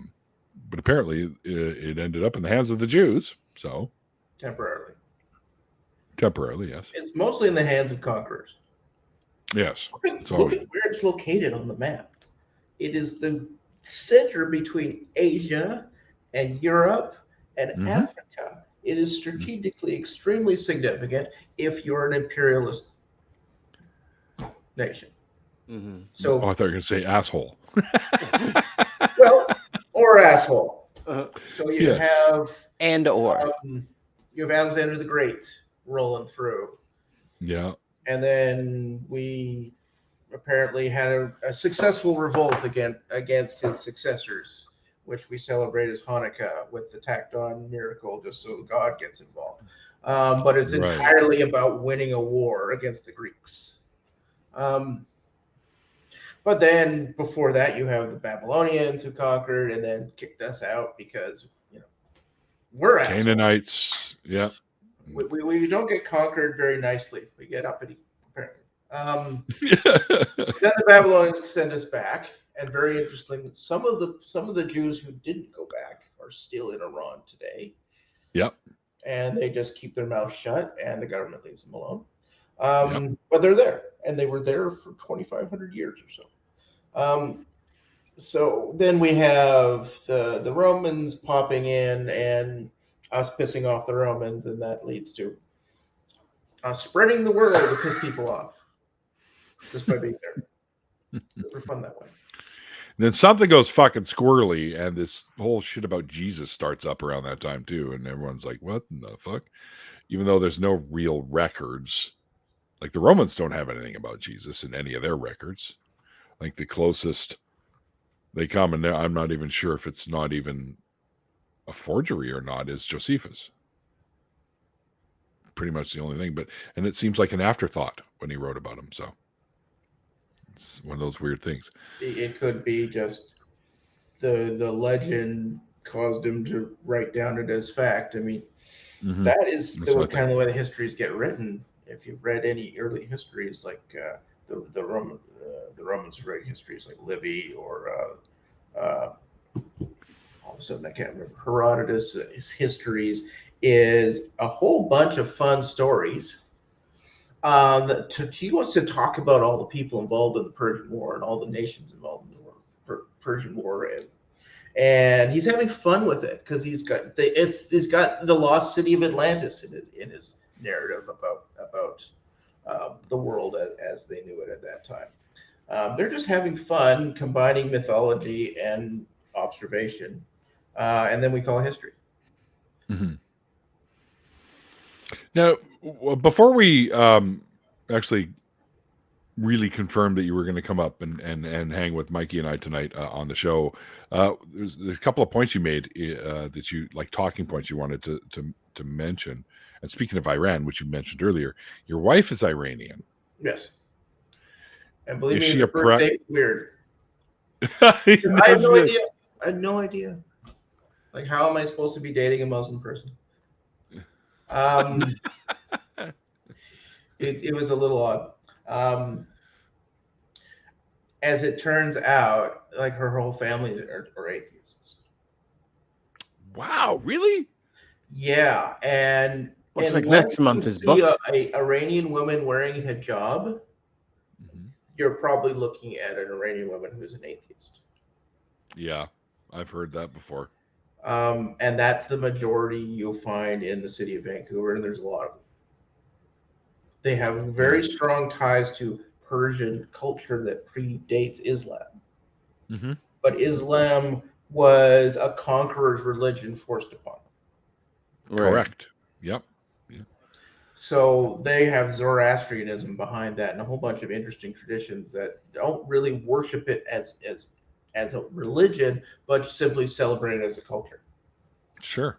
apparently it ended up in the hands of the Jews. So Temporarily, yes. it's mostly in the hands of conquerors. Yes. Look at where it's located on the map. It is the center between Asia and Europe and Africa. It is strategically extremely significant if you're an imperialist nation. So, I thought you were going to say asshole. well, or asshole. So you have you have Alexander the Great rolling through. Yeah. And then we apparently had a successful revolt against his successors, which we celebrate as Hanukkah with the tacked on miracle just so God gets involved. But it's entirely about winning a war against the Greeks. But then before that, you have the Babylonians who conquered and then kicked us out because, we're Canaanites. Yeah. We don't get conquered very nicely. We get uppity, apparently. Then the Babylonians send us back, and very interesting. Some of the Jews who didn't go back are still in Iran today. Yep. And they just keep their mouths shut, and the government leaves them alone. But they're there, and they were there for 2,500 years or so. So then we have the Romans popping in and us pissing off the Romans, and that leads to spreading the word to piss people off just by being there. Super fun that way. And then something goes fucking squirrely, and this whole shit about Jesus starts up around that time too, and everyone's like, "What in the fuck?" Even though there's no real records, like the Romans don't have anything about Jesus in any of their records. Like the closest they come, and I'm not even sure if it's not even a forgery or not, is Josephus. Pretty much the only thing, and it seems like an afterthought when he wrote about him. So it's one of those weird things. It could be just the legend caused him to write down it as fact. I mean, that is kind of the way the histories get written. If you've read any early histories, like the Romans write histories like Livy or all of a sudden I can't remember, Herodotus, his histories is a whole bunch of fun stories. He wants to talk about all the people involved in the Persian War and all the nations involved in the Persian War, and he's having fun with it because he's got the lost city of Atlantis in his narrative about the world as they knew it at that time. They're just having fun combining mythology and observation, and then we call it history. Now, before we actually really confirmed that you were going to come up and hang with Mikey and I tonight on the show, there's a couple of points you made that you like, talking points you wanted to mention. And speaking of Iran, which you mentioned earlier, your wife is Iranian. Yes. And believe is me, she the first date was weird. I had no idea. I had no idea. Like, how am I supposed to be dating a Muslim person? It was a little odd. As it turns out, like, her whole family are atheists. Wow, really? Yeah, and looks like next month is booked. A Iranian woman wearing a hijab, you're probably looking at an Iranian woman who's an atheist. Yeah, I've heard that before. And that's the majority you'll find in the city of Vancouver, and there's a lot of them. They have very strong ties to Persian culture that predates Islam. Mm-hmm. But Islam was a conqueror's religion forced upon them. Correct. Yep. So they have Zoroastrianism behind that and a whole bunch of interesting traditions that don't really worship it as a religion, but simply celebrate it as a culture. Sure.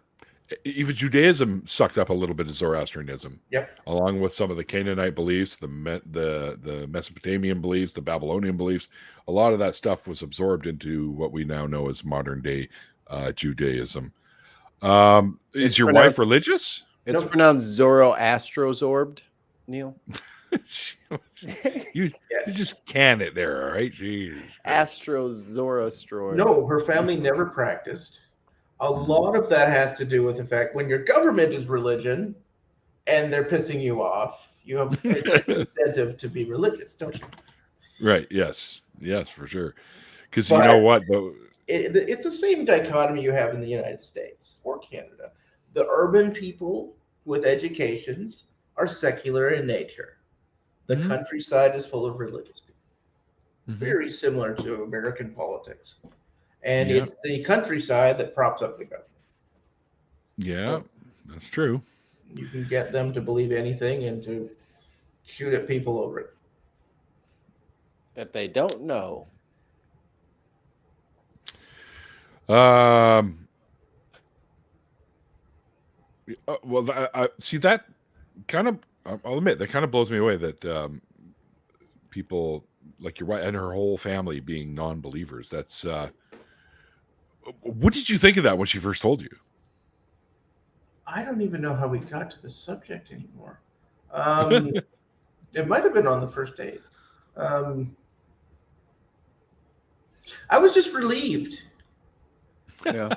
Even Judaism sucked up a little bit of Zoroastrianism. Yep. Along with some of the Canaanite beliefs, the Mesopotamian beliefs, the Babylonian beliefs. A lot of that stuff was absorbed into what we now know as modern day Judaism. Is your wife religious? It's pronounced Zoroastrozorbed, Neil. you just can it there, all right? Jeez. Astrozorostroid. No, her family never practiced. A lot of that has to do with the fact when your government is religion and they're pissing you off, you have an incentive to be religious, don't you? Right. Yes, for sure. Because you know what? It's the same dichotomy you have in the United States or Canada. The urban people with educations are secular in nature. The countryside is full of religious people. Very similar to American politics. And it's the countryside that props up the government. Yeah, that's true. You can get them to believe anything and to shoot at people over it. That they don't know. Well, I see that kind of. I'll admit that kind of blows me away that people like your wife and her whole family being non-believers. That's. What did you think of that when she first told you? I don't even know how we got to the subject anymore. It might have been on the first date. I was just relieved. Yeah.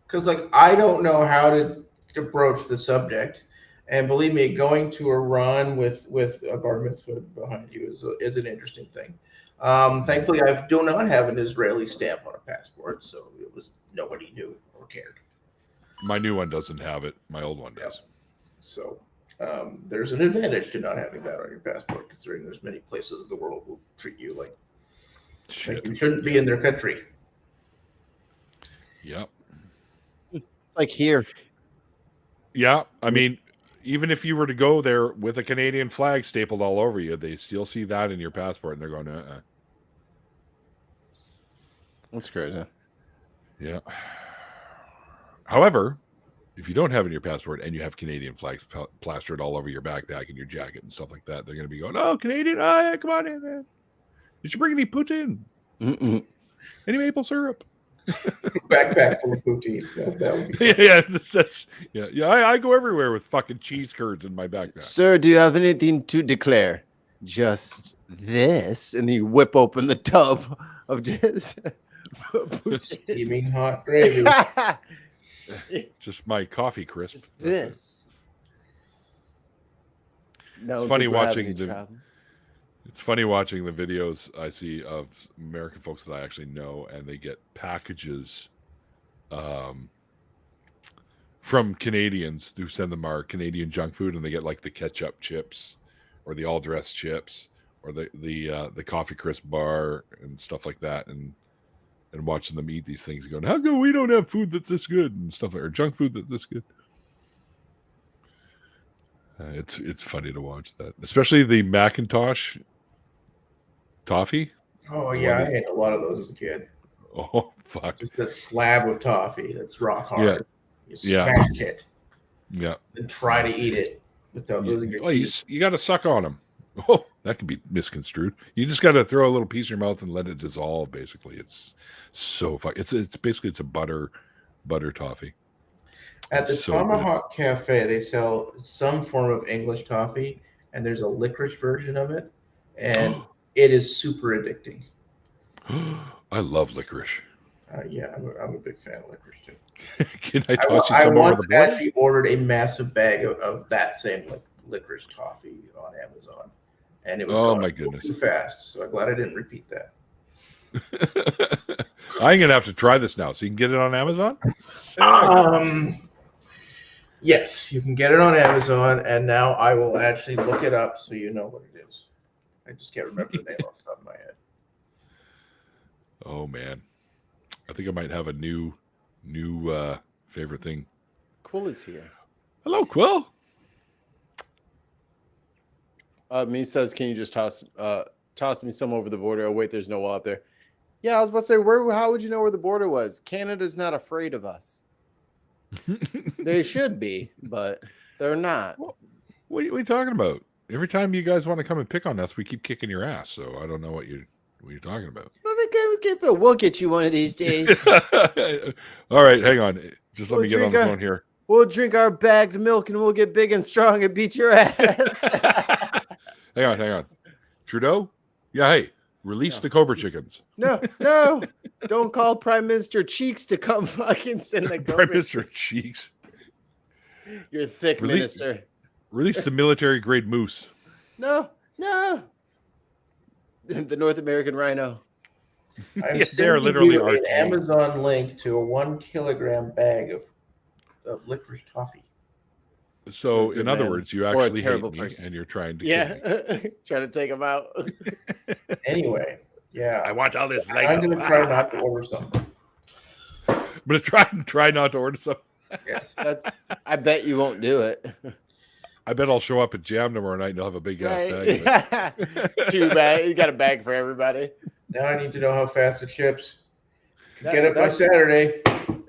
Because I don't know how to broach the subject. And believe me, going to Iran with a bar mitzvah behind you is an interesting thing. Thankfully, I do not have an Israeli stamp on a passport, so it was nobody knew or cared. My new one doesn't have it. My old one does. So there's an advantage to not having that on your passport, considering there's many places in the world will treat you like you shouldn't be in their country. Yep. It's like here. Yeah, I mean, even if you were to go there with a Canadian flag stapled all over you, they still see that in your passport, and they're going, That's crazy. Yeah. However, if you don't have it in your passport and you have Canadian flags plastered all over your backpack and your jacket and stuff like that, they're going to be going, "Oh, Canadian! Oh, yeah, come on in, man. Did you bring any poutine? Any maple syrup?" Backpack full of poutine. That would be fun. I go everywhere with fucking cheese curds in my backpack. Sir, do you have anything to declare? Just this, and you whip open the tub of just steaming hot gravy. Just my coffee crisp. Just this. No, it's funny watching the. It's funny watching the videos I see of American folks that I actually know, and they get packages from Canadians who send them our Canadian junk food, and they get like the ketchup chips or the all-dressed chips or the coffee crisp bar and stuff like that, and watching them eat these things and going, "How come we don't have food that's this good?" and stuff like, or junk food that's this good. It's funny to watch that, especially the Macintosh toffee. Oh yeah, I had a lot of those as a kid. Oh fuck! Just a slab of toffee that's rock hard. You smash it. Yeah. And try to eat it without losing your teeth. You got to suck on them. Oh, that could be misconstrued. You just got to throw a little piece in your mouth and let it dissolve. Basically, it's so fuck. It's basically a butter toffee. At the Tomahawk Cafe, they sell some form of English toffee, and there's a licorice version of it, and it is super addicting. I love licorice. Yeah, I'm a big fan of licorice too. Can I toss you some over the board? I actually ordered a massive bag of that same licorice toffee on Amazon, and it was Oh going my a little goodness. too fast. So I'm glad I didn't repeat that. I'm gonna have to try this now. So you can get it on Amazon. Sick. Yes, you can get it on Amazon, and now I will actually look it up so you know what it is. I just can't remember the name off the top of my head. Oh man, I think I might have a new favorite thing. Quill is here. Hello, Quill. Me says, can you just toss me some over the border? Oh wait, there's no wall out there. Yeah, I was about to say, how would you know where the border was? Canada's not afraid of us. They should be, but they're not. What are you talking about? Every time you guys want to come and pick on us, we keep kicking your ass. So I don't know what you're talking about. We'll get you one of these days. All right, hang on. Just let me get on the phone here. We'll drink our bagged milk and we'll get big and strong and beat your ass. Hang on. Trudeau? Yeah, hey, release the Cobra chickens. No. Don't call Prime Minister Cheeks to come fucking send the Prime Minister Cheeks. You're thick, minister. Release the military grade moose. No. The North American rhino. I'm Yeah, they're sending literally you an RT. Amazon link to a 1 kilogram bag of licorice toffee. So, Good in other man. words, you Or a actually hate terrible me, person. and you're trying to kill me. Trying to take them out. Anyway, yeah. I want all this I'm going to try not to order something. I'm going to try not to order something. Yes. I bet you won't do it. I bet I'll show up at Jam tomorrow night and I'll have a big ass bag. Right? Too bad. You got a bag for everybody. Now I need to know how fast it ships. That- Get it by that's- Saturday.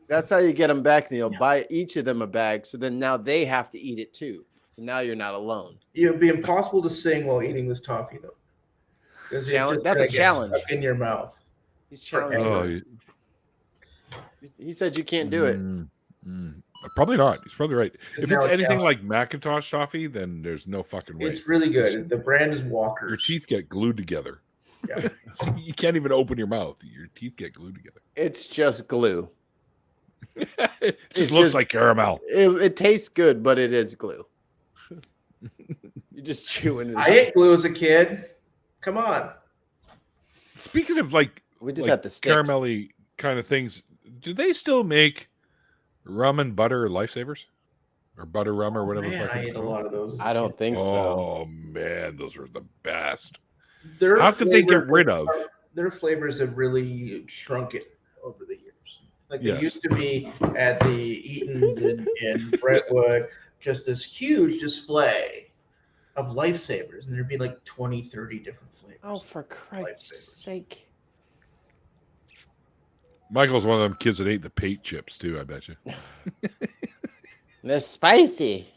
That's how you get them back, Neil. Buy each of them a bag, so then now they have to eat it too. So now you're not alone. It would be impossible to sing while eating this toffee, though. 'Cause Challenge- it just that's a kinda gets challenge. stuck in your mouth. He's challenging. Oh, you. He said you can't do it. Probably not. He's probably right. It's If it's now a anything challenge. like Macintosh toffee, then there's no fucking way. It's really good. The brand is Walker's. Your teeth get glued together. Yeah. You can't even open your mouth. Your teeth get glued together. It's just glue. It It's just looks just- like caramel. It tastes good, but it is glue. You're just chewing it. I ate glue as a kid. Come on. Speaking of like, We just like had the sticks. caramelly kind of things, do they still make rum and butter lifesavers? Or butter rum or whatever the Man, fuck I it's ate a called? lot of those. I don't think so. Oh man, those are the best. Their How could they get flavors rid of? Their flavors have really shrunken over the years. Like they Yes. used to be at the Eatons in Brentwood, just this huge display of lifesavers. And there'd be like 20, 30 different flavors. Oh, for Christ's Lifesavers. sake. Michael's one of them kids that ate the paint chips too, I bet you. They're spicy.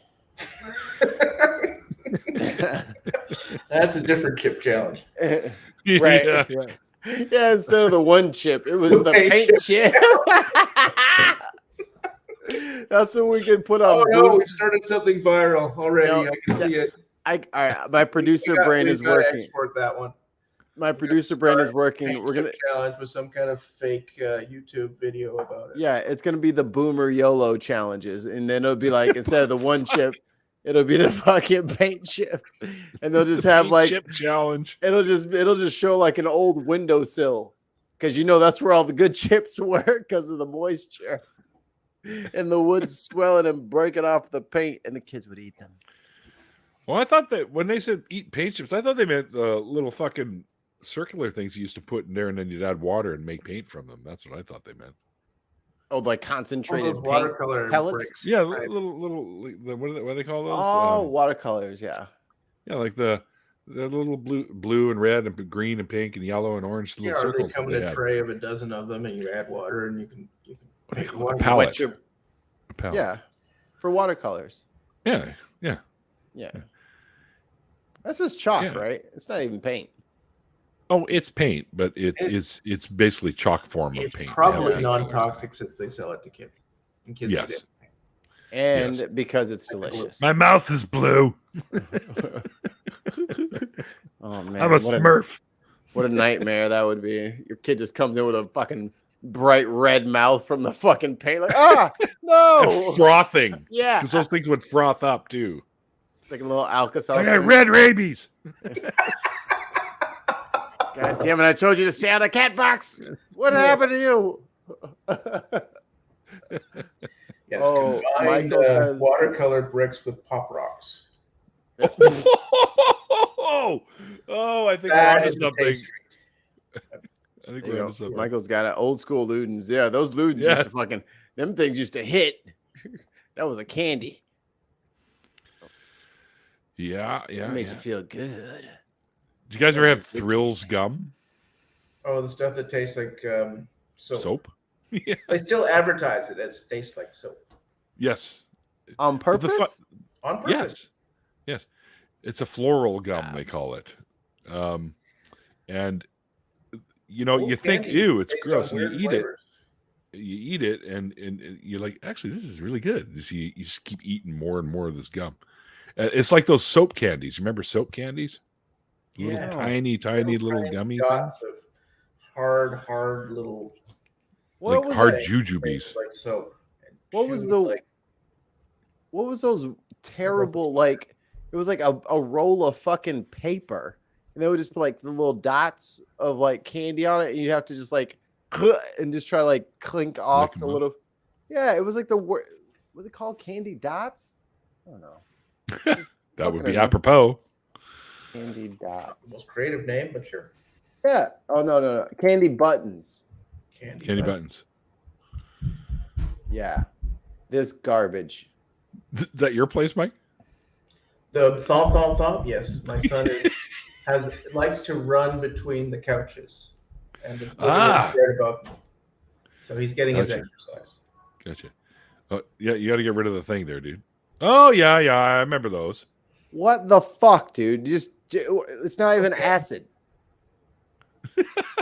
That's a different chip challenge. Right. Yeah, yeah. Yeah, instead of the one chip, it was the paint paint chip. That's what we can put on. Oh no, we started something viral already. No, I can see it. All right, my producer brain We've is gotta working. Export that one. My producer brain is working. Paint We're gonna, chip challenge with some kind of fake YouTube video about it. yeah, it's gonna be the Boomer YOLO challenges, and then it'll be like instead of the one chip, it'll be the fucking paint chip, and they'll just have Paint like chip challenge. it'll just show like an old windowsill, because you know that's where all the good chips were because of the moisture, and the wood swelling and breaking off the paint, and the kids would eat them. Well, I thought that when they said eat paint chips, I thought they meant the little fucking circular things you used to put in there, and then you'd add water and make paint from them. That's what I thought they meant. Oh, like All concentrated those paint. watercolor pellets? bricks. Yeah, Right. little what do they call those? Oh, watercolors, yeah. Yeah, like the little blue and red and green and pink and yellow and orange Yeah, little or they circles. come that in they a had. tray of a dozen of them, and you add water, and you can What do they make call it? one. A palette. Wet your- A palette. Yeah, for watercolors. Yeah. Yeah. That's just chalk, Yeah. right? It's not even paint. Oh, it's paint, but it's basically chalk form of It's paint. They probably have paint colors. non-toxic since they sell it to kids. And kids Yes. eat it. And Yes. because it's delicious. My mouth is blue. Oh man. I'm a Smurf. What a nightmare that would be. Your kid just comes in with a fucking bright red mouth from the fucking paint. Like, And no. frothing. Yeah. Because those things would froth up too. It's like a little Alka-Seltzer. I got red rabies. God damn it! I told you to stay out of the cat box. What happened to you? Yes, Oh, combined Michael says- watercolor bricks with pop rocks. Oh, I think we're That onto is the something. taste treat. I think There we're you onto go. something. Michael's got an old school Ludens. Yeah, those Ludens Yeah. used to fucking them things used to hit. That was a candy. Yeah. It makes you feel good. Did you guys ever have Thrills gum? Oh, the stuff that tastes like soap. Soap? Yeah. They still advertise it as tastes like soap. Yes. On But the purpose? On purpose. Yes. It's a floral gum, they call it. And you know, Old you think, candy ew, it's based on gross, and you weird eat flavors. it. You eat it, and you're like, actually, this is really good. You just keep eating more and more of this gum. It's like those soap candies. Remember soap candies? Little Yeah. tiny little gummy things, dots of hard little What like was hard that? jujubes. like soap. And What was chewed the- like What was those terrible like? It was like a roll of fucking paper, and they would just put like the little dots of like candy on it, and you have to just like and just try like clink off the 'em up. little. Yeah, it was like the word. Was it called candy dots? I don't know. That would fucking be enough. apropos. Candy the dots. most creative name, but sure. Yeah. Oh no. Candy buttons. Candy buttons. Yeah. This garbage. Is that your place, Mike? The thump. Yes, my son likes to run between the couches, and is scared about them. So he's getting his Gotcha. exercise. Gotcha. Oh, yeah, you got to get rid of the thing there, dude. Oh, yeah, I remember those. What the fuck, dude? It's not even acid.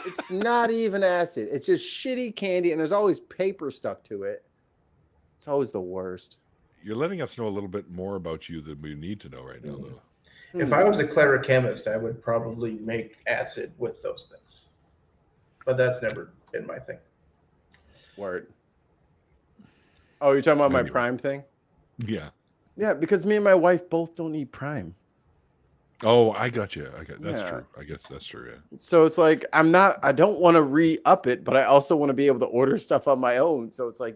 It's not even acid. It's just shitty candy, and there's always paper stuck to it. It's always the worst. You're letting us know a little bit more about you than we need to know right now, though. If I was a clever chemist, I would probably make acid with those things. But that's never been my thing. Word. Oh, you're talking about my Anyway. Prime thing? Yeah. Yeah, because me and my wife both don't eat Prime. Oh, I got you. That's Yeah. true. I guess that's true. Yeah. So it's like I don't want to re-up it, but I also want to be able to order stuff on my own. So it's like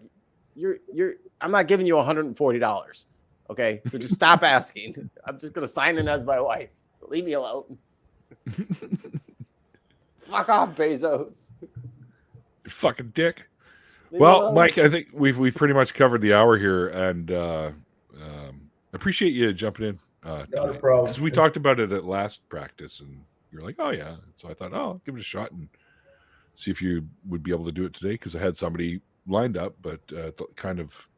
I'm not giving you $140. Okay. So just stop asking. I'm just gonna sign in as my wife. Leave me alone. Fuck off, Bezos. Fucking dick. Leave me Well, alone. Mike, I think we've pretty much covered the hour here, and appreciate you jumping in. Not a Tonight. problem. Because we talked about it at last practice, and you're like, "Oh yeah." So I thought, "Oh, give it a shot and see if you would be able to do it today." Because I had somebody lined up, but kind of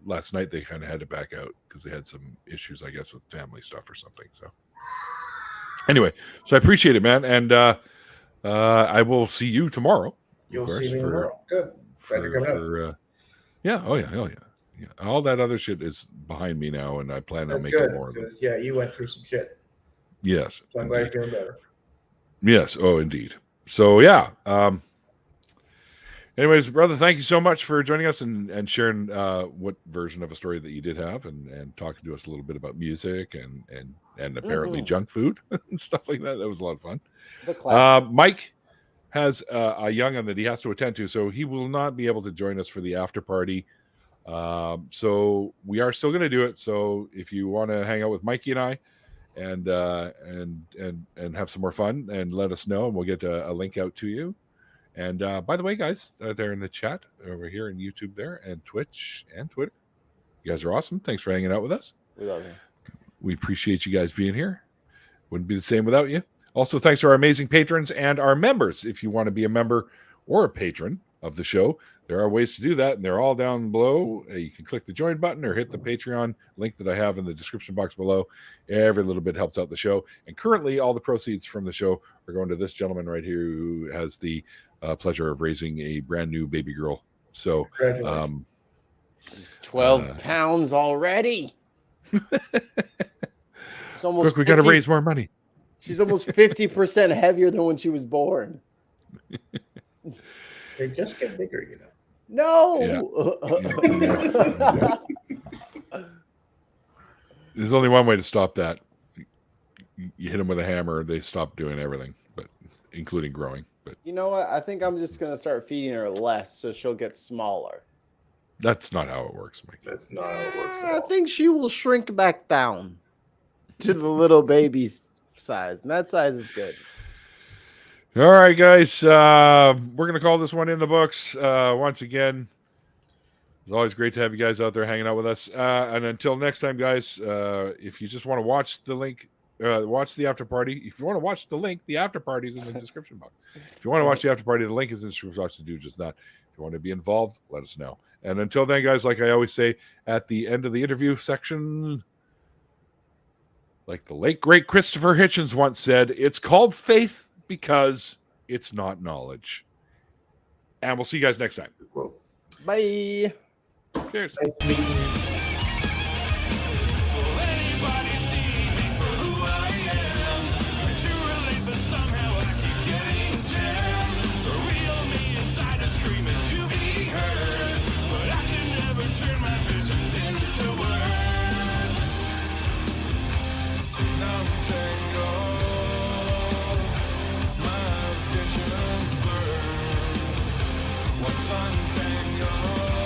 last night they kind of had to back out because they had some issues, I guess, with family stuff or something. So anyway, so I appreciate it, man, and I will see you tomorrow. You'll see me tomorrow. Good. Glad you're coming out. Yeah. Oh yeah. Yeah, all that other shit is behind me now, and I plan on That's making good. more of them. Because, yeah, you went through some shit. Yes. So I'm glad indeed. you're feeling better. Yes. Oh, indeed. So yeah. Anyways, brother, thank you so much for joining us and sharing what version of a story that you did have, and talking to us a little bit about music and apparently junk food and stuff like that. That was a lot of fun. The classic. Mike has a young'un that he has to attend to, so he will not be able to join us for the after party. So we are still going to do it. So if you want to hang out with Mikey and I and have some more fun, and let us know, and we'll get a link out to you. And by the way, guys, they're in the chat over here in YouTube there, and Twitch and Twitter. You guys are awesome. Thanks for hanging out with us. We love you. We appreciate you guys being here. Wouldn't be the same without you. Also, thanks to our amazing patrons and our members. If you want to be a member or a patron of the show, there are ways to do that, and they're all down below. You can click the join button or hit the Patreon link that I have in the description box below. Every little bit helps out the show. And currently, all the proceeds from the show are going to this gentleman right here who has the pleasure of raising a brand new baby girl. So, Congratulations. She's 12 pounds already. It's almost look, we got to 50 raise more money. She's almost 50% heavier than when she was born. They just get bigger, you know. No. There's only one way to stop that. You hit them with a hammer, they stop doing everything, but including growing. But You know what? I think I'm just gonna start feeding her less, so she'll get smaller. that's not how it works, Mike. That's not how it works. At I all. think she will shrink back down to the little baby size, and that size is good. All right, guys. We're going to call this one in the books. Once again, it's always great to have you guys out there hanging out with us. And until next time, guys, if you just want to watch the link, watch the after party. If you want to watch the link, the after party is in the description box. If you want to watch the after party, the link is in the description box to do just that. If you want to be involved, let us know. And until then, guys, like I always say at the end of the interview section, like the late, great Christopher Hitchens once said, it's called faith because it's not knowledge. And we'll see you guys next time. Well, Bye. Cheers. nice meeting you. Anybody see me for who I am? Try to relate, but somehow I keep getting jammed. The real me inside is screaming to be heard, but I can never turn my visions into words. Now I'm tangled, my visions blur. What's untangled?